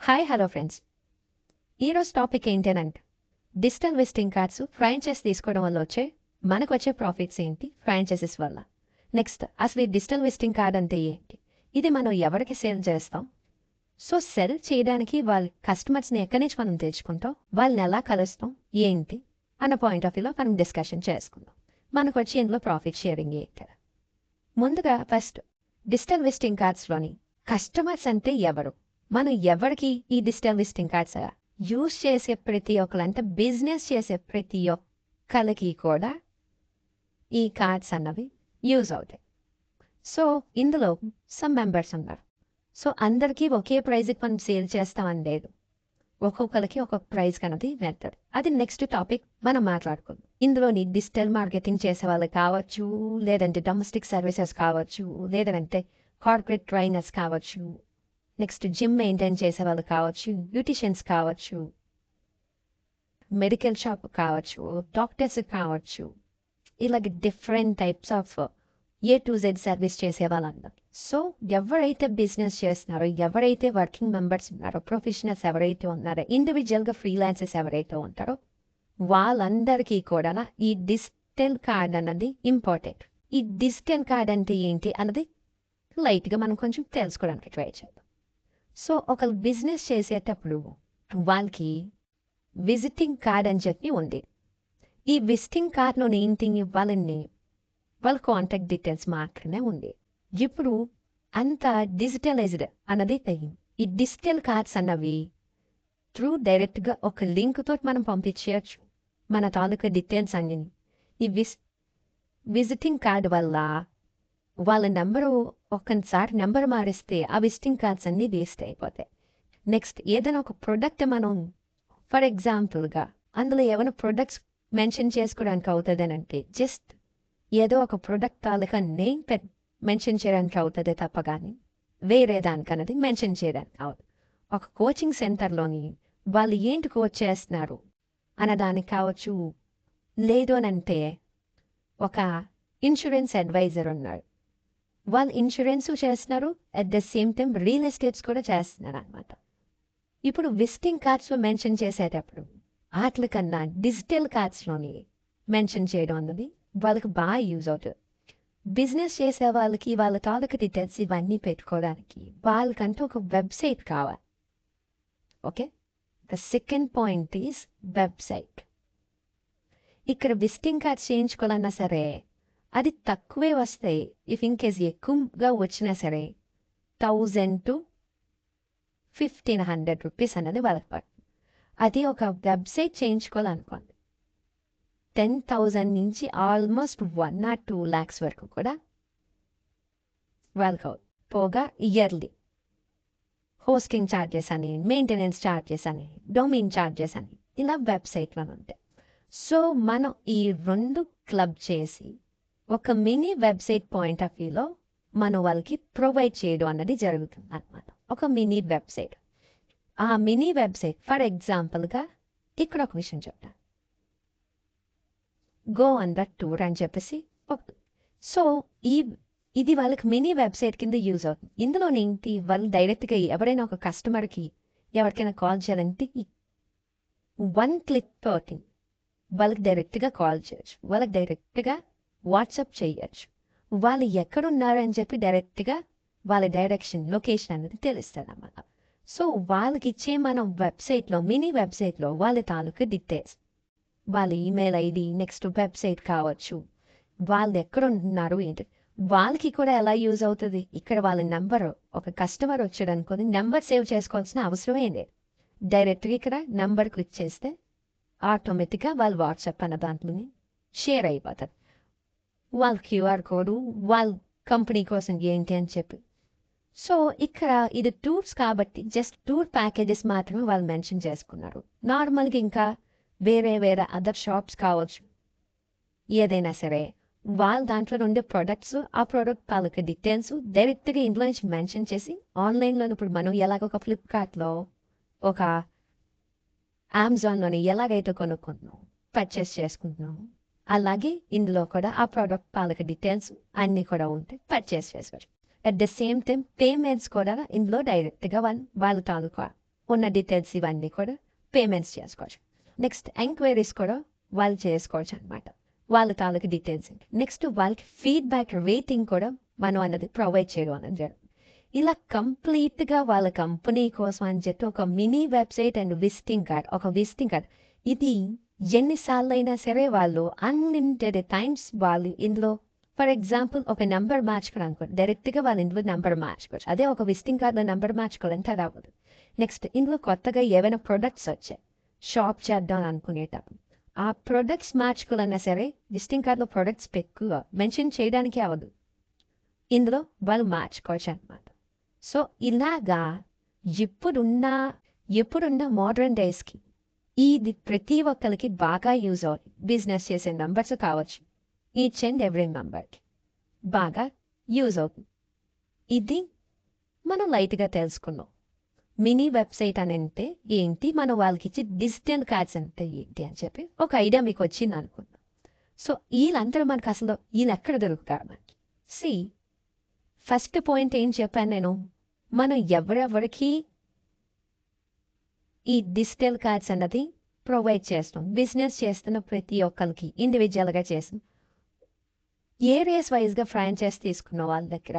Hi hello friends. ఈరోజు topic ఏంటంటే digital visiting cards franchise తీసుకోవడం వల్ల మనకు వచ్చే ప్రాఫిట్స్ ఏంటి, ఫ్రాంచైజెస్ వల్ల. నెక్స్ట్ అసలు ఈ డిజిటల్ విజిటింగ్ కార్డ్ అంటే ఏంటి, ఇది మనం ఎవరికి సేల్ చేస్తాం, సో సెల్ చేయడానికి వాళ్ళ కస్టమర్స్ని ఎక్కడి నుంచి మనం తెచ్చుకుంటాం, వాళ్ళని ఎలా కలుస్తాం ఏంటి అన్న పాయింట్ ఆఫ్ వ్యూలో మనం డిస్కషన్ చేసుకుందాం. మనకు వచ్చి ఇందులో ప్రాఫిట్ షేరింగ్ ఏంటి. ముందుగా ఫస్ట్ డిజిటల్ విజిటింగ్ కార్డ్స్లోని కస్టమర్స్ అంటే ఎవరు, మనం ఎవరికి ఈ డిజిటల్ విజిటింగ్ కార్డ్స్ యూజ్ చేసే ప్రతి ఒక్కరు, అంటే బిజినెస్ చేసే ప్రతి ఒక్కరికి కూడా ఈ కార్డ్స్ అన్నవి యూజ్ అవుతాయి. సో ఇందులో సమ్ మెంబర్స్ ఉన్నారు. సో అందరికీ ఒకే ప్రైజ్కి మనం సేల్ చేస్తామని లేదు, ఒక్కొక్కరికి ఒక్కొక్క ప్రైజ్ అనేది మెథడ్. అది నెక్స్ట్ టాపిక్ మనం మాట్లాడుకుందాం. ఇందులోని డిజిటల్ మార్కెటింగ్ చేసే వాళ్ళు కావచ్చు, లేదంటే డొమెస్టిక్ సర్వీసెస్ కావచ్చు, లేదంటే కార్పొరేట్ ట్రైనర్స్ కావచ్చు, నెక్స్ట్ జిమ్ మెయింటైన్ చేసే వాళ్ళు కావచ్చు, బ్యూటిషియన్స్ కావచ్చు, మెడికల్ షాప్ కావచ్చు, డాక్టర్స్ కావచ్చు, ఇలాగ different types of A to Z service చేసే వాళ్ళందరూ. సో ఎవరైతే బిజినెస్ చేస్తున్నారో, ఎవరైతే వర్కింగ్ మెంబర్స్ ఉన్నారో, ప్రొఫెషనల్స్ ఎవరైతే ఉన్నారో, ఇండివిజువల్గా ఫ్రీలాన్సర్స్ ఎవరైతే ఉంటారో వాళ్ళందరికీ కూడా ఈ డిజిటల్ కార్డ్ అన్నది ఇంపార్టెంట్. ఈ డిజిటల్ కార్డ్ అంటే ఏంటి అన్నది లైట్గా మనం కొంచెం తెలుసుకోవడానికి ట్రై చేద్దాం. సో ఒక బిజినెస్ చేసేటప్పుడు వాళ్ళకి విజిటింగ్ కార్డ్ అని చెప్పి ఉంది. ఈ విజిటింగ్ కార్డ్లోని ఏంటి, వాళ్ళ కాంటాక్ట్ డీటెయిల్స్ మాత్రమే ఉంది. ఇప్పుడు అంత డిజిటలైజ్డ్ అన్నది తగ్గింది. ఈ డిజిటల్ కార్డ్స్ అన్నవి త్రూ డైరెక్ట్గా ఒక లింక్ తోటి మనం పంపించేయచ్చు మన తాలూకా డీటెయిల్స్ అన్ని. ఈ విజిటింగ్ కార్డ్ వల్ల వాళ్ళ నెంబరు ఒక్కసారి నెంబర్ మారిస్తే ఆ విజిటింగ్ కార్డ్స్ అన్నీ వేస్ట్ అయిపోతాయి. నెక్స్ట్ ఏదైనా ఒక ప్రోడక్ట్ మనం ఫర్ ఎగ్జాంపుల్గా అందులో ఏమైనా ప్రొడక్ట్స్ మెన్షన్ చేసుకోవడానికి అవుతుంది అని అంటే జస్ట్ ఏదో ఒక ప్రోడక్ట్ తాలూకా నేమ్ మెన్షన్ చేయడానికి అవుతుంది తప్ప కానీ వేరే దానికన్నది మెన్షన్ చేయడానికి అవుతుంది. ఒక కోచింగ్ సెంటర్లోని వాళ్ళు ఏంటి కోచ్ చేస్తున్నారు అన్నదానికి కావచ్చు, లేదు అని అంటే ఒక ఇన్సూరెన్స్ అడ్వైజర్ ఉన్నాడు, వాళ్ళు ఇన్సూరెన్స్ చేస్తున్నారు, at the same time real estates కూడా చేస్తున్నారు అనమాట. ఇప్పుడు విజిటింగ్ కార్డ్స్లో మెన్షన్ చేసేటప్పుడు వాటి కన్నా డిజిటల్ కార్డ్స్లోని మెన్షన్ చేయడం అన్నది వాళ్ళకి బాగా యూజ్ అవుతుంది. బిజినెస్ చేసే వాళ్ళకి వాళ్ళ తాలూకు డీటెయిల్స్ ఇవన్నీ పెట్టుకోవడానికి వాళ్ళకంటే ఒక వెబ్సైట్ కావాలి. Okay, the second point is website. ఇక్కడ విజిటింగ్ కార్డ్స్ చేయించుకోవాలన్నా సరే అది తక్కువే వస్తాయి. ఇఫ్ ఇన్ కేస్ ఎక్కువగా వచ్చినా సరే 1000 to 1500 రూపీస్ అన్నది వాళ్ళకి పడుతుంది. అది ఒక వెబ్సైట్ చేయించుకోవాలనుకోండి 10,000 నుంచి ఆల్మోస్ట్ 1 or 2 lakhs వరకు కూడా వాళ్ళకి అవుతుంది. పోగా ఇయర్లీ హోస్టింగ్ ఛార్జెస్ అని, మెయింటెనెన్స్ ఛార్జెస్ అని, డొమైన్ ఛార్జెస్ అని ఇలా వెబ్సైట్లో ఉంటాయి. సో మనం ఈ రెండు క్లబ్ చేసి ఒక మినీ వెబ్సైట్ పాయింట్ ఆఫ్ వ్యూలో మనం వాళ్ళకి ప్రొవైడ్ చేయడం అన్నది జరుగుతుంది అనమాట. ఒక మినీ వెబ్సైట్. ఆ మినీ వెబ్సైట్ ఫర్ ఎగ్జాంపుల్గా ఇక్కడ ఒక విషయం చెప్తాను, గో ఆన్ ద టూర్ అని చెప్పేసి. సో ఇది వాళ్ళకి మినీ వెబ్సైట్ కింద యూజ్ అవుతుంది. ఇందులో ఏంటి, వాళ్ళు డైరెక్ట్గా ఎవరైనా ఒక కస్టమర్కి ఎవరికైనా కాల్ చేయాలంటే 1 click తోటి వాళ్ళకి డైరెక్ట్గా కాల్ చేయొచ్చు, వాళ్ళకి డైరెక్ట్గా వాట్సాప్ చేయొచ్చు, వాళ్ళు ఎక్కడున్నారని చెప్పి డైరెక్ట్గా వాళ్ళ డైరెక్షన్ లొకేషన్ అనేది తెలుస్తుంది అన్నమాట. సో వాళ్ళకి ఇచ్చే మనం వెబ్సైట్లో, మినీ వెబ్సైట్లో వాళ్ళ తాలూకు డీటెయిల్స్, వాళ్ళ ఈమెయిల్ ఐడి, నెక్స్ట్ వెబ్సైట్ కావచ్చు, వాళ్ళు ఎక్కడ ఉంటున్నారు ఏంటి, వాళ్ళకి కూడా ఎలా యూజ్ అవుతుంది. ఇక్కడ వాళ్ళ నెంబర్, ఒక కస్టమర్ వచ్చాడు అనుకోని నెంబర్ సేవ్ చేసుకోవాల్సిన అవసరమే లేదు. డైరెక్ట్గా ఇక్కడ నెంబర్ క్లిక్ చేస్తే ఆటోమేటిక్గా వాళ్ళ వాట్సాప్ అన్న దాంట్లోని షేర్ అయిపోతారు వాళ్ళ క్యూఆర్ కోడు, వాళ్ళ కంపెనీ కోసం ఏంటి అని చెప్పి. సో ఇక్కడ ఇది టూర్స్ కాబట్టి జస్ట్ టూర్ ప్యాకేజెస్ మాత్రమే వాళ్ళు మెన్షన్ చేసుకున్నారు. నార్మల్గా ఇంకా వేరే అదర్ షాప్స్ కావచ్చు, ఏదైనా సరే వాళ్ళ దాంట్లో ఉండే ప్రొడక్ట్స్, ఆ ప్రోడక్ట్ తాలూకా డీటెయిల్స్ డైరెక్ట్గా ఇంట్లో నుంచి మెన్షన్ చేసి ఆన్లైన్లో ఇప్పుడు మనం ఎలాగ ఒక ఫ్లిప్కార్ట్లో, ఒక అమెజాన్లోని ఎలాగైతే కొనుక్కుంటున్నాం, పర్చేస్ చేసుకుంటున్నాం, అలాగే ఇందులో కూడా ఆ ప్రోడక్ట్ తాలూకా డీటెయిల్స్ అన్నీ కూడా ఉంటే పర్చేస్ చేసుకోవచ్చు. At the same time payments కూడా ఇందులో డైరెక్ట్గా వాళ్ళ తాలూకా ఉన్న డీటెయిల్స్ ఇవన్నీ కూడా పేమెంట్స్ చేసుకోవచ్చు. నెక్స్ట్ ఎంక్వైరీస్ కూడా వాళ్ళు చేసుకోవచ్చు అనమాట. వాళ్ళ తాలూకు డీటెయిల్స్. నెక్స్ట్ వాళ్ళకి ఫీడ్బ్యాక్ రేటింగ్ కూడా మనం అన్నది ప్రొవైడ్ చేయడం అనేది జరుగుతుంది. ఇలా కంప్లీట్గా వాళ్ళ కంపెనీ కోసం అని చెప్పి ఒక mini website and visiting card ఇది ఎన్నిసార్లు అయినా సరే వాళ్ళు అన్లిమిటెడ్ టైమ్స్ వాళ్ళు ఇందులో ఫర్ ఎగ్జాంపుల్ ఒక నెంబర్ మార్చుకోవడం అనుకోండి, డైరెక్ట్గా వాళ్ళ ఇందులో నెంబర్ మార్చుకోవచ్చు. అదే ఒక విజిటింగ్ కార్డులో నెంబర్ మార్చుకోవాలంటే అది అవ్వదు. నెక్స్ట్ ఇందులో కొత్తగా ఏవైనా ప్రొడక్ట్స్ వచ్చాయి షాప్ చేద్దాం అనుకునేటప్పుడు ఆ ప్రొడక్ట్స్ మార్చుకోవాలన్నా సరే విజిటింగ్ కార్డులో ప్రొడక్ట్స్ ఎక్కువ మెన్షన్ చేయడానికి అవ్వదు, ఇందులో వాళ్ళు మార్చుకోవచ్చు అనమాట. సో ఇలాగా ఎప్పుడున్న మోడర్న్ డేస్కి ఇది ప్రతి ఒక్కరికి బాగా యూజ్ అవుతుంది. బిజినెస్ చేసే మెంబర్స్ కావచ్చు, ఈచ్ అండ్ ఎవ్రీ మెంబర్కి బాగా యూజ్ అవుతుంది. ఇది మనం లైట్గా తెలుసుకున్నాం. మినీ వెబ్సైట్ అని అంటే ఏంటి, మనం వాళ్ళకి ఇచ్చి డిజిటల్ కార్డ్స్ అంటే ఏంటి అని చెప్పి ఒక ఐడియా మీకు వచ్చింది అనుకుందాం. సో వీళ్ళందరూ మనకు అసలు వీళ్ళు ఎక్కడ దొరుకుతారు మనకి? ఫస్ట్ పాయింట్ ఏం చెప్పాను నేను, మనం ఎవరెవరికి ఈ డిజిటల్ కార్డ్స్ అన్నది ప్రొవైడ్ చేస్తాం. బిజినెస్ చేస్తున్న ప్రతి ఒక్కరికి ఇండివిజువల్గా చేస్తాం. ఏరియాస్ వైజ్గా ఫ్రాంచైజ్ తీసుకున్న వాళ్ళ దగ్గర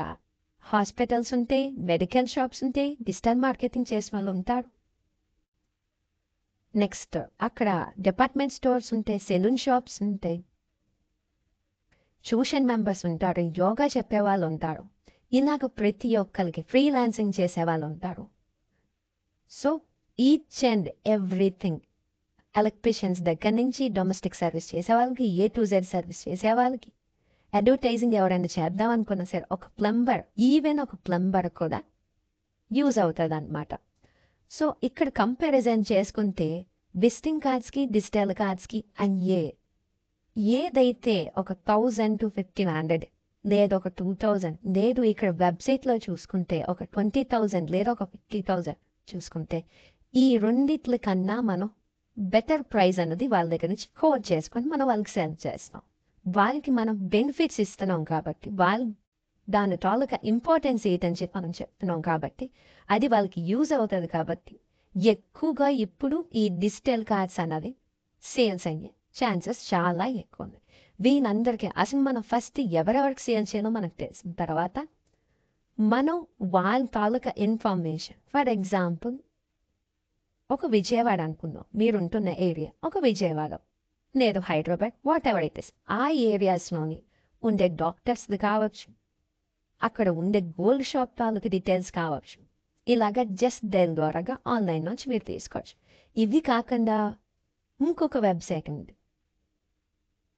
హాస్పిటల్స్ ఉంటాయి, మెడికల్ షాప్స్ ఉంటాయి, డిజిటల్ మార్కెటింగ్ చేసిన వాళ్ళు ఉంటారు. నెక్స్ట్ అక్కడ డిపార్ట్మెంట్ స్టోర్స్ ఉంటాయి, సెలూన్ షాప్స్ ఉంటాయి, ట్యూషన్ మెంబర్స్ ఉంటారు, యోగా చెప్పే వాళ్ళు ఉంటారు. ఇలాగ ప్రతి ఒక్కరికి ఫ్రీలాన్సింగ్ చేసే వాళ్ళు ఉంటారు. So each and everything electricians దగ్గర నుంచి డొమెస్టిక్ సర్వీస్ చేసే వాళ్ళకి, A to Z సర్వీస్ చేసే వాళ్ళకి, అడ్వర్టైజింగ్ ఎవరైనా చేద్దాం అనుకున్నా సరే ఒక ప్లంబర్ కూడా యూజ్ అవుతుంది అనమాట. సో ఇక్కడ కంపారిజన్ చేసుకుంటే విజిటింగ్ కార్డ్స్కి డిజిటల్ కార్డ్స్కి ఏదైతే ఒక 1000 to 1500 లేదు ఒక 2000 లేదు ఇక్కడ వెబ్సైట్లో చూసుకుంటే ఒక 20,000 లేదా ఒక 50,000 చూసుకుంటే ఈ రెండిట్ల కన్నా మనం బెటర్ ప్రైస్ అన్నది వాళ్ళ దగ్గర నుంచి కోడ్ చేసుకొని మనం వాళ్ళకి సెల్ చేస్తాం. వాళ్ళకి మనం బెనిఫిట్స్ ఇస్తున్నాం కాబట్టి వాళ్ళు దాని తాలూకా ఇంపార్టెన్స్ ఏంటని చెప్పి మనం చెప్తున్నాం కాబట్టి అది వాళ్ళకి యూజ్ అవుతుంది. కాబట్టి ఎక్కువగా ఇప్పుడు ఈ డిజిటల్ కార్డ్స్ అన్నది సేల్స్ అయ్యే ఛాన్సెస్ చాలా ఎక్కువ ఉన్నాయి. వీళ్ళందరికీ అసలు మనం ఫస్ట్ ఎవరెవరికి సేల్ చేయాలో మనకు తెలిసిన తర్వాత మనం వాళ్ళ తాలూకా ఇన్ఫర్మేషన్ ఫర్ ఎగ్జాంపుల్ ఒక విజయవాడ అనుకుందాం, మీరుంటున్న ఏరియా ఒక విజయవాడ లేదు Hyderabad what ever it is, ఆ ఏరియాస్లోని ఉండే డాక్టర్స్ది కావచ్చు, అక్కడ ఉండే గోల్డ్ షాప్ తాలూకు డీటెయిల్స్ కావచ్చు, ఇలాగ జస్ట్ దేని ద్వారాగా ఆన్లైన్ నుంచి మీరు తీసుకోవచ్చు. ఇవి కాకుండా ఇంకొక వెబ్సైట్ ఉంది,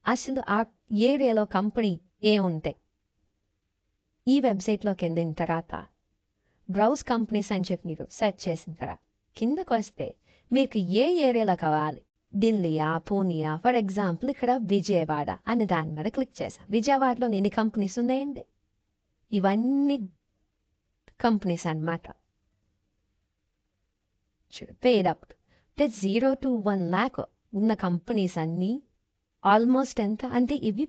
అసలు ఆ ఏరియాలో కంపెనీ ఉంటాయి. ఈ వెబ్సైట్లోకి వెళ్ళిన తర్వాత బ్రౌజ్ కంపెనీస్ అని చెప్పి మీరు సెర్చ్ చేసిన తర్వాత కిందకు వస్తే మీకు ఏ ఏరియాలో కావాలి, ఢిల్లీయా పూణేయా, ఫర్ ఎగ్జాంపుల్ ఇక్కడ విజయవాడ అనే దాని మీద క్లిక్ చేశాను. విజయవాడలో ఎన్ని కంపెనీస్ ఉన్నాయండి? ఇవన్నీ కంపెనీస్ అన్నమాట. పేడ్ అప్ 0 to 1 lakh ఉన్న కంపెనీస్ అన్నీ ఆల్మోస్ట్ ఎంత అంటే ఇవి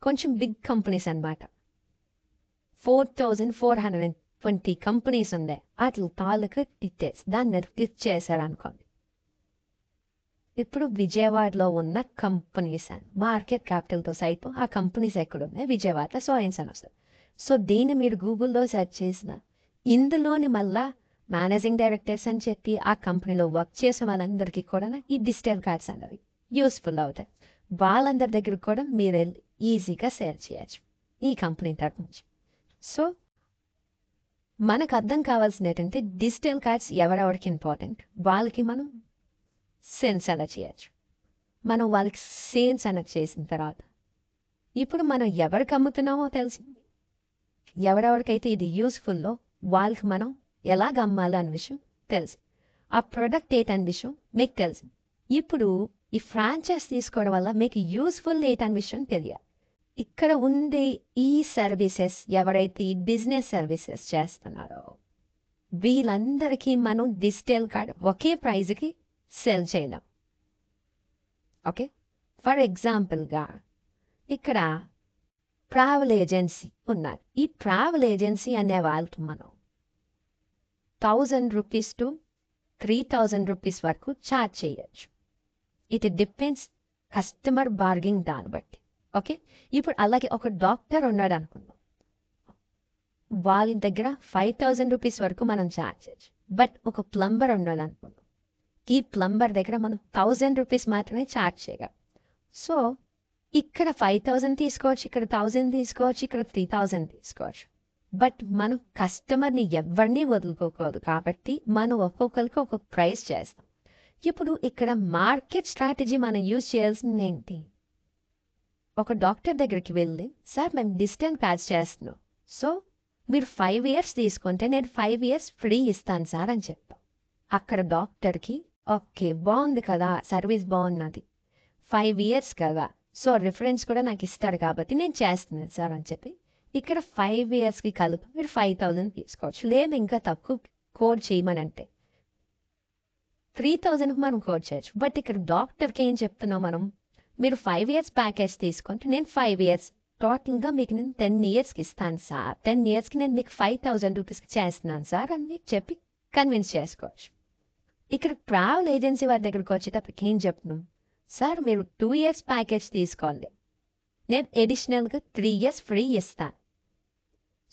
కొంచెం బిగ్ కంపెనీస్ అన్నమాట. 4,420 కంపెనీస్ ఉన్నాయి. వాటి తాలూకా డీటెయిల్స్ దాన్ని క్లిక్ చేశారు అనుకోండి. ఇప్పుడు విజయవాడలో ఉన్న కంపెనీస్ అని మార్కెట్ క్యాపిటల్తో సైట్ ఆ కంపెనీస్ ఎక్కడ ఉన్నాయి, విజయవాడలో సోయన్స్ అని వస్తుంది. సో దీన్ని మీరు గూగుల్లో సెర్చ్ చేసిన ఇందులోని మళ్ళా మేనేజింగ్ డైరెక్టర్స్ అని చెప్పి ఆ కంపెనీలో వర్క్ చేసే వాళ్ళందరికీ కూడా ఈ డిజిటల్ కార్డ్స్ అనేవి యూస్ఫుల్ అవుతాయి. వాళ్ళందరి దగ్గర కూడా మీరు ఈజీగా సేల్ చేయొచ్చు ఈ కంపెనీ తరఫు నుంచి. సో మనకు అర్థం కావాల్సింది ఏంటంటే డిజిటల్ కార్డ్స్ ఎవరెవరికి ఇంపార్టెంట్, వాళ్ళకి మనం సేల్స్ అలా చేయొచ్చు. మనం వాళ్ళకి సేల్స్ అలా చేసిన తర్వాత ఇప్పుడు మనం ఎవరికి అమ్ముతున్నామో తెలిసింది, ఎవరెవరికైతే ఇది యూస్ఫుల్లో వాళ్ళకి మనం ఎలాగ అమ్మాలి అనే విషయం తెలుసు, ఆ ప్రోడక్ట్ ఏంటనే విషయం మీకు తెలుసు. ఇప్పుడు ఈ ఫ్రాంచైజ్ తీసుకోవడం వల్ల మీకు యూస్ఫుల్ ఏంటనే విషయం తెలియాలి. ఇక్కడ ఉండే ఈ సర్వీసెస్ ఎవరైతే ఈ బిజినెస్ సర్వీసెస్ చేస్తున్నారో వీళ్ళందరికీ మనం డిజిటల్ కార్డ్ ఒకే ప్రైజ్కి సెల్ చేయలేం. ఓకే, ఫర్ ఎగ్జాంపుల్గా ఇక్కడ ట్రావెల్ ఏజెన్సీ ఉన్నారు. ఈ ట్రావెల్ ఏజెన్సీ అనే వాళ్ళకి మనం ₹1000 to ₹3000 వరకు ఛార్జ్ చేయొచ్చు. ఇట్ డిపెండ్స్ కస్టమర్ బార్గింగ్ దాన్ని బట్టి. ఓకే, ఇప్పుడు అలాగే ఒక డాక్టర్ ఉన్నాడు అనుకుందాం, వాళ్ళ దగ్గర ₹5000 వరకు మనం ఛార్జ్ చేయొచ్చు. బట్ ఒక ప్లంబర్ ఉన్నాడు అనుకుందాం, ఈ ప్లంబర్ దగ్గర మనం ₹1000 మాత్రమే ఛార్జ్ చేయగలం. సో ఇక్కడ 5000 తీసుకోవచ్చు, ఇక్కడ 1000 తీసుకోవచ్చు, ఇక్కడ 3000 తీసుకోవచ్చు. బట్ మనం కస్టమర్ని ఎవరిని వదులుకోకూడదు కాబట్టి మనం ఒక్కొక్కరికి ఒక్కొక్క ప్రైస్ చేస్తాం. ఇప్పుడు ఇక్కడ మార్కెట్ స్ట్రాటజీ మనం యూజ్ చేయాల్సింది ఏంటి? ఒక డాక్టర్ దగ్గరికి వెళ్ళి, సార్ మేము డిజిటల్ ప్యాచ్ చేస్తున్నాం, సో మీరు 5 years తీసుకుంటే నేను 5 years ఫ్రీ ఇస్తాను సార్ అని చెప్పాం. అక్కడ డాక్టర్కి ఓకే బాగుంది కదా, సర్వీస్ బాగున్నది, 5 years కదా, సో రిఫరెన్స్ కూడా నాకు ఇస్తాడు కాబట్టి నేను చేస్తున్నాను సార్ అని చెప్పి ఇక్కడ 5 yearsకి కలిపి మీరు 5000 తీసుకోవచ్చు. లేదు ఇంకా తక్కువ కోడ్ చేయమని అంటే 3000కి మనం కోడ్ చేయొచ్చు. బట్ ఇక్కడ డాక్టర్కి ఏం చెప్తున్నాం మనం, మీరు 5 years ప్యాకేజ్ తీసుకుంటే నేను 5 years టోటల్గా మీకు నేను 10 yearsకి ఇస్తాను సార్, 10 yearsకి నేను మీకు ₹5000 చేస్తున్నాను సార్ అని మీకు చెప్పి కన్విన్స్ చేసుకోవచ్చు. ఇక్కడ ట్రావెల్ ఏజెన్సీ వారి దగ్గరికి వచ్చేటప్పటికి ఏం చెప్తున్నాం, సార్ మీరు 2 years ప్యాకేజ్ తీసుకోండి, నేను అడిషనల్గా 3 years ఫ్రీ ఇస్తాను.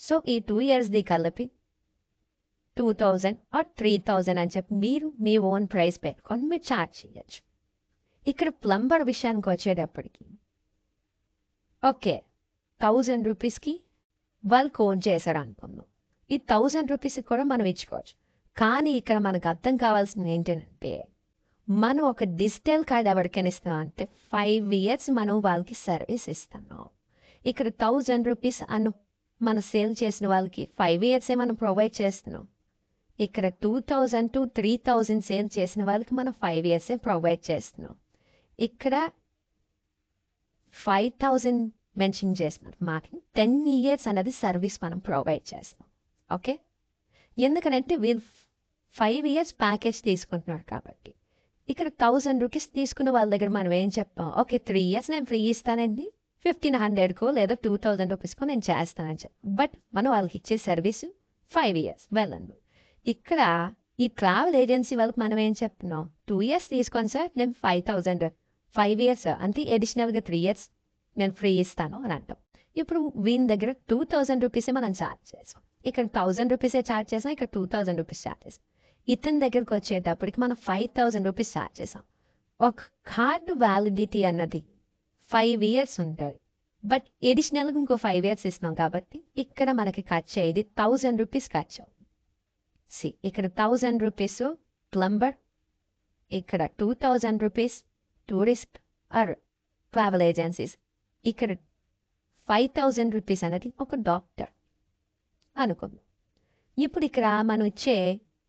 సో ఈ 2 yearsది కలిపి 2000 or 3000 అని చెప్పి మీరు మీ ఓన్ ప్రైస్ పెట్టుకొని మీరు ఛార్జ్ చేయొచ్చు. ఇక్కడ ప్లంబర్ విషయానికి వచ్చేటప్పటికి ఓకే ₹1000కి వాళ్ళు కోడ్ చేశారు అనుకుందాం, ఈ ₹1000 కూడా మనం ఇచ్చుకోవచ్చు. కానీ ఇక్కడ మనకు అర్థం కావాల్సింది ఏంటంటే, మనం ఒక డిజిటల్ కార్డ్ ఎవరికైనా ఇస్తున్నాం అంటే 5 years మనం వాళ్ళకి సర్వీస్ ఇస్తున్నాం. ఇక్కడ ₹1000 అను మనం సేల్ చేసిన వాళ్ళకి 5 years మనం ప్రొవైడ్ చేస్తున్నాం. ఇక్కడ 2000 to 3000 సేల్ చేసిన వాళ్ళకి మనం 5 years ప్రొవైడ్ చేస్తున్నాం. ఇక్కడ 5000 మెన్షన్ చేస్తున్నారు, మాకు 10 years అనేది సర్వీస్ మనం ప్రొవైడ్ చేస్తాం. ఓకే, ఎందుకంటే వీళ్ళు 5 years ప్యాకేజ్ తీసుకుంటున్నారు కాబట్టి. ఇక్కడ ₹1000 తీసుకున్న వాళ్ళ దగ్గర మనం ఏం చెప్తాం, ఓకే 3 years నేను ఫ్రీ ఇస్తానండి, 1500కో లేదా ₹2000కో నేను చేస్తానని చెప్పి. బట్ మనం వాళ్ళకి ఇచ్చే సర్వీస్ 5 years వెళ్ళండి. ఇక్కడ ఈ ట్రావెల్ ఏజెన్సీ వాళ్ళకి మనం ఏం చెప్తున్నాం, 2 years తీసుకోండి సార్, నేను 5000 5 years అంటే అడిషనల్గా 3 years నేను ఫ్రీ ఇస్తాను అని అంటాం. ఇప్పుడు వీని దగ్గర ₹2000 మనం ఛార్జ్ చేసాం, ఇక్కడ ₹1000 ఛార్జ్ చేసాం, ఇక్కడ ₹2000 ఛార్జ్ చేసాం. ఇతని దగ్గరికి వచ్చేటప్పటికి మనం ₹5000 ఛార్జ్ చేసాం. ఒక కార్డు వ్యాలిడిటీ అన్నది 5 years ఉంటుంది, బట్ అడిషనల్గా ఇంకో 5 years ఇస్తున్నాం కాబట్టి ఇక్కడ మనకి ఖర్చు అయ్యేది ₹1000 ఖర్చు అవుతుంది. ఇక్కడ ₹1000 ప్లంబర్, ఇక్కడ ₹2000 టూరిస్ట్ ఆర్ ట్రావెల్ ఏజెన్సీస్, ఇక్కడ ₹5000 అనేది ఒక డాక్టర్ అనుకుందాం. ఇప్పుడు ఇక్కడ మనం ఇచ్చే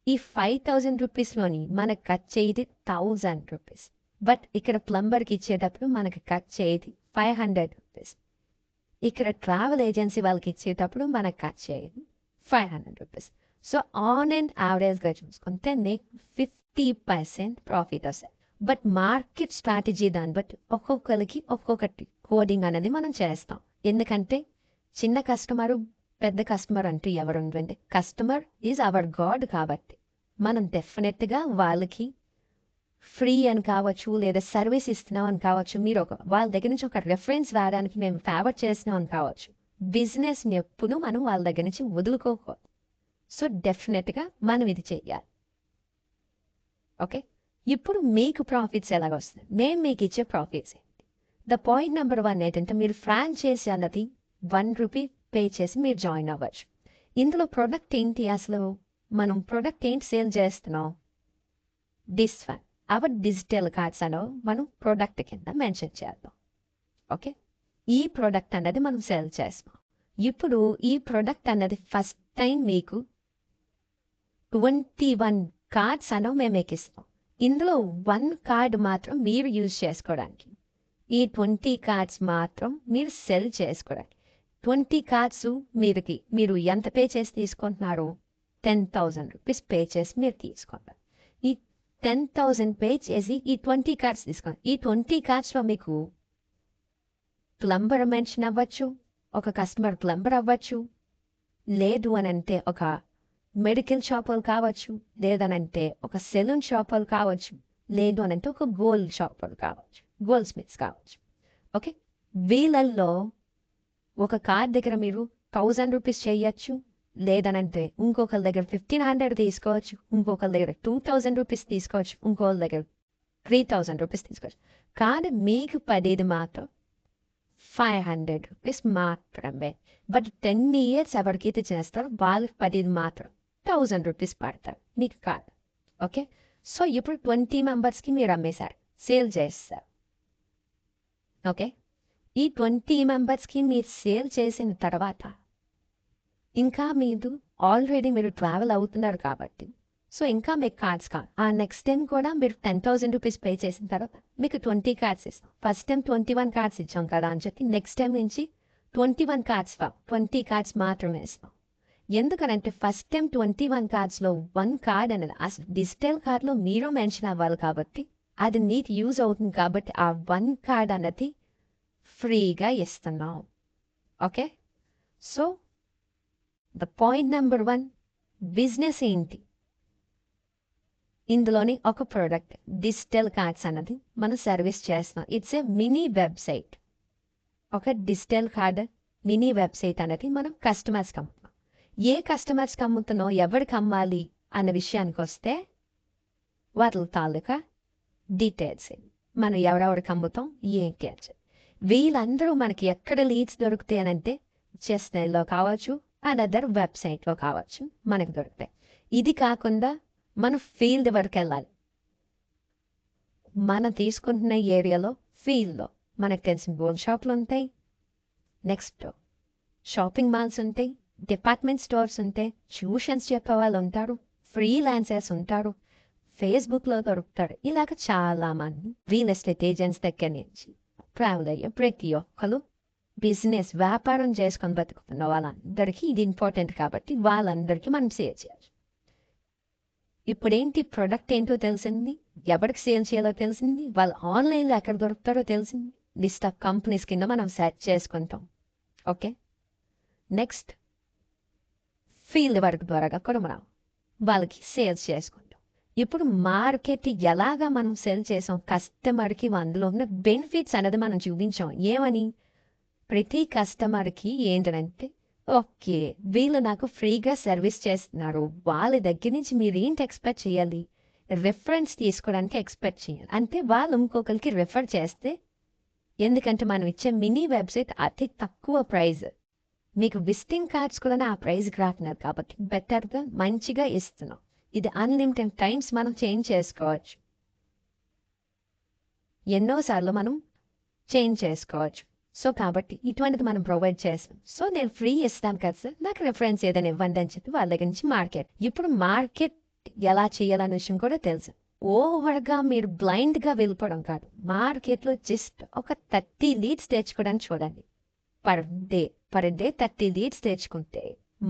ఈ ₹5000లోని మనకు ఖర్చు అయ్యేది ₹1000. బట్ ఇక్కడ ప్లంబర్కి ఇచ్చేటప్పుడు మనకి ఖర్చు అయ్యేది ₹500. ఇక్కడ ట్రావెల్ ఏజెన్సీ వాళ్ళకి ఇచ్చేటప్పుడు మనకు ఖర్చు అయ్యేది ₹500. సో ఆన్ అండ్ యావరేజ్గా చూసుకుంటే నీకు 50% ప్రాఫిట్ వస్తుంది. బట్ మార్కెట్ స్ట్రాటజీ దాన్ని బట్టి ఒక్కొక్కరికి ఒక్కొక్కటి కోడింగ్ అనేది మనం చేస్తాం. ఎందుకంటే చిన్న కస్టమరు పెద్ద కస్టమర్ అంటూ ఎవరు ఉండండి, కస్టమర్ ఈజ్ అవర్ గాడ్ కాబట్టి మనం డెఫినెట్గా వాళ్ళకి ఫ్రీ అని కావచ్చు లేదా సర్వీస్ ఇస్తున్నాం అని కావచ్చు, మీరు వాళ్ళ దగ్గర నుంచి ఒక రెఫరెన్స్ రావడానికి మేము ఫేవర్ చేస్తున్నాం అని కావచ్చు. బిజినెస్ని ఎప్పుడు మనం వాళ్ళ దగ్గర నుంచి వదులుకోకూడదు. సో డెఫినెట్గా మనం ఇది చెయ్యాలి. ఓకే, ఇప్పుడు మీకు ప్రాఫిట్స్ ఎలాగ వస్తాయి, మేము మీకు ఇచ్చే ప్రాఫిట్స్ ఏంటి? ద పాయింట్ నెంబర్ 1 ఏంటంటే, మీరు ఫ్రాంచైజీ అన్నది ₹1 పే చేసి మీరు జాయిన్ అవ్వచ్చు. ఇందులో ప్రొడక్ట్ ఏంటి, అసలు మనం ప్రొడక్ట్ ఏంటి సేల్ చేస్తున్నాం, this one our digital cards అనో మనం ప్రొడక్ట్ కింద మెన్షన్ చేద్దాం. ఓకే, ఈ ప్రొడక్ట్ అన్నది మనం సేల్ చేస్తాం. ఇప్పుడు ఈ ప్రొడక్ట్ అన్నది ఫస్ట్ టైం మీకు 21 కార్డ్స్ అనో మేము మీకు ఇస్తాం. ఇందులో 1 కార్డ్ మాత్రం మీరు యూజ్ చేసుకోవడానికి, ఈ 20 కార్డ్స్ మాత్రం మీరు సెల్ చేసుకోవడానికి. 20 కార్డ్స్ మీరు ఎంత పే చేసి తీసుకుంటున్నారు, ₹10,000 పే చేసి మీరు తీసుకుంటారు. ఈ 10,000 పే చేసి ఈ 20 కార్డ్స్ తీసుకోండి. ఈ 20 కార్డ్స్లో మీకు ప్లంబర్ మెన్షన్ అవ్వచ్చు, ఒక కస్టమర్ ప్లంబర్ అవ్వచ్చు, లేదు అని అంటే ఒక మెడికల్ షాపులు కావచ్చు, లేదనంటే ఒక సెలూన్ షాపులు కావచ్చు, లేదు అనంటే ఒక గోల్డ్ షాపులు కావచ్చు, గోల్డ్ స్మిత్స్ కావచ్చు. ఓకే, వీళ్ళల్లో ఒక కార్డ్ దగ్గర మీరు 1000 రూపీస్ చేయొచ్చు, లేదనంటే ఇంకొకరి దగ్గర 1500 తీసుకోవచ్చు, ఇంకొకరి దగ్గర 2000 రూపీస్ తీసుకోవచ్చు, ఇంకొకరి దగ్గర 3000 రూపీస్ తీసుకోవచ్చు. కానీ మీకు పడేది మాత్రం 500 రూపీస్ మాత్రమే. బట్ 10 ఇయర్స్ ఎవరికైతే చేస్తారో వాళ్ళకి పడేది మాత్రం 1000 రూపీస్ పడతారు మీకు కాదు. ఓకే, సో ఇప్పుడు 20 మెంబర్స్కి మీరు అమ్మేశారు, సేల్ చేస్తారు. ఓకే, ఈ 20 మెంబర్స్కి మీరు సేల్ చేసిన తర్వాత ఇంకా మీరు ఆల్రెడీ మీరు ట్రావెల్ అవుతున్నారు కాబట్టి, సో ఇంకా మీకు కార్డ్స్ కావాలి. ఆ నెక్స్ట్ టైం కూడా మీరు 10,000 రూపీస్ పే చేసిన తర్వాత మీకు 20 కార్డ్స్ ఇస్తాం. ఫస్ట్ టైం 21 కార్డ్స్ ఇచ్చాం కదా అని చెప్పి నెక్స్ట్ టైం నుంచి 21 కార్డ్స్ 20 కార్డ్స్ మాత్రమే ఇస్తాం. ఎందుకనంటే ఫస్ట్ టైం 21 కార్డ్స్లో 1 కార్డ్ అనేది అసలు డిజిటల్ కార్డ్లో మీరు మెన్షన్ అవ్వాలి కాబట్టి అది నీకు యూజ్ అవుతుంది కాబట్టి ఆ 1 కార్డ్ అన్నది ఫ్రీగా ఇస్తున్నాం. Okay, so the point number 1, business ఏంటి? ఇందులోని ఒక ప్రోడక్ట్ డిజిటల్ కార్డ్స్ అన్నది మనం సర్వీస్ చేస్తున్నాం. It's a mini website. ఒక డిజిటల్ కార్డ్ మినీ వెబ్సైట్ అనేది మనం కస్టమర్స్కి అమ్ముతున్నాం. ఏ కస్టమర్స్కి అమ్ముతున్నాం, ఎవరికి అమ్మాలి అన్న విషయానికి వస్తే వాటి తాలూకా డీటెయిల్స్ మనం ఎవరెవరికి అమ్ముతాం, ఏం క్యాచ్, వీళ్ళందరూ మనకి ఎక్కడ లీడ్స్ దొరుకుతాయి అనంటే చెస్నైల్లో కావచ్చు, అనదర్ వెబ్సైట్లో కావచ్చు మనకు దొరుకుతాయి. ఇది కాకుండా మనం ఫీల్డ్ వరకు వెళ్ళాలి. మనం తీసుకుంటున్న ఏరియాలో ఫీల్డ్లో మనకు తెలిసిన గోల్డ్ షాపులు ఉంటాయి, నెక్స్ట్ షాపింగ్ మాల్స్ ఉంటాయి, డిపార్ట్మెంట్ స్టోర్స్ ఉంటాయి, ట్యూషన్స్ చెప్పే వాళ్ళు ఉంటారు, ఫ్రీలాన్సర్స్ ఉంటారు, ఫేస్బుక్లో దొరుకుతారు. ఇలాగ చాలామంది రియల్ ఎస్టేట్ ఏజెంట్స్ దగ్గర నుంచి ట్రావెల్ అయ్యే ప్రతి ఒక్కరు బిజినెస్ వ్యాపారం చేసుకొని బతుకుతున్న వాళ్ళందరికీ ఇది ఇంపార్టెంట్ కాబట్టి వాళ్ళందరికీ మనం సేల్ చేయాలి. ఇప్పుడేంటి, ప్రొడక్ట్ ఏంటో తెలిసింది, ఎవరికి సేల్ చేయాలో తెలిసింది, వాళ్ళు ఆన్లైన్లో ఎక్కడ దొరుకుతారో తెలిసింది, లిస్ట్ ఆఫ్ కంపెనీస్ కింద మనం సెర్చ్ చేసుకుంటాం. ఓకే, నెక్స్ట్ ఫీల్డ్ వర్క్ ద్వారా కూడా మనం వాళ్ళకి సేల్స్ చేసుకుంటాం. ఇప్పుడు మార్కెట్ ఎలాగా మనం సేల్ చేసాం, కస్టమర్కి అందులో ఉన్న బెనిఫిట్స్ అనేది మనం చూపించాం. ఏమని, ప్రతి కస్టమర్కి ఏంటంటే ఓకే వీళ్ళు నాకు ఫ్రీగా సర్వీస్ చేస్తున్నారు, వాళ్ళ దగ్గర నుంచి మీరు ఏంటి ఎక్స్పెక్ట్ చేయాలి, రిఫరెన్స్ తీసుకోవడానికి ఎక్స్పెక్ట్ చేయాలి. అంటే వాళ్ళు ఇంకొకరికి రిఫర్ చేస్తే, ఎందుకంటే మనం ఇచ్చే మినీ వెబ్సైట్ అతి తక్కువ ప్రైజ్, మీకు విజిటింగ్ కార్డ్స్ కూడా ఆ ప్రైజ్కి రాకున్నారు కాబట్టి బెటర్గా మంచిగా ఇస్తున్నాం. ఇది అన్లిమిటెడ్ టైమ్స్ మనం చేంజ్ చేసుకోవచ్చు, ఎన్నోసార్లు మనం చేంజ్ చేసుకోవచ్చు. సో కాబట్టి ఇటువంటిది మనం ప్రొవైడ్ చేస్తాం. సో నేను ఫ్రీ ఇస్తాను కదా సార్, నాకు రిఫరెన్స్ ఏదైనా ఇవ్వండి అని చెప్పి వాళ్ళ దగ్గర నుంచి మార్కెట్. ఇప్పుడు మార్కెట్ ఎలా చేయాలనే విషయం కూడా తెలుసు. ఓవర్గా మీరు బ్లైండ్గా వెళ్ళిపోవడం కాదు, మార్కెట్లో జస్ట్ ఒక 30 లీడ్స్ తెచ్చుకోవడానికి చూడండి. పర్ డే 30 లీడ్స్ తెచ్చుకుంటే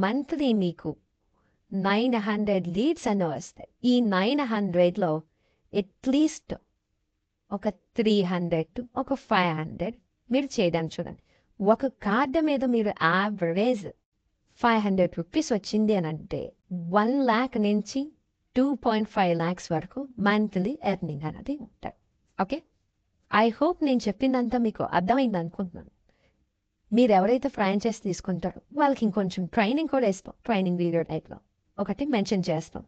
మంత్లీ మీకు 900 లీడ్స్ అని వస్తాయి. ఈ 900లో అట్లీస్ట్ ఒక 300 to ఒక 500 మీరు చేయడానికి చూడండి. ఒక కార్డు మీద మీరు యావరేజ్ 500 రూపీస్ వచ్చింది అని అంటే 1 lakh నుంచి 2.5 lakhs వరకు మంత్లీ ఎర్నింగ్ అనేది ఉంటుంది. ఓకే, ఐ హోప్ నేను చెప్పిందంతా మీకు అర్థమైంది అనుకుంటున్నాను. మీరు ఎవరైతే ఫ్రాంచైజ్ తీసుకుంటారో వాళ్ళకి ఇంకొంచెం ట్రైనింగ్ కూడా ఇస్తాం, ట్రైనింగ్ వీడియో టైప్లో ఒకటి మెన్షన్ చేస్తాం.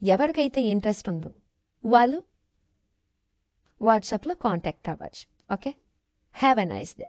ఎవరికైతే ఇంట్రెస్ట్ ఉందో వాళ్ళు వాట్సాప్లో కాంటాక్ట్ అవ్వచ్చు. Okay, have a nice day.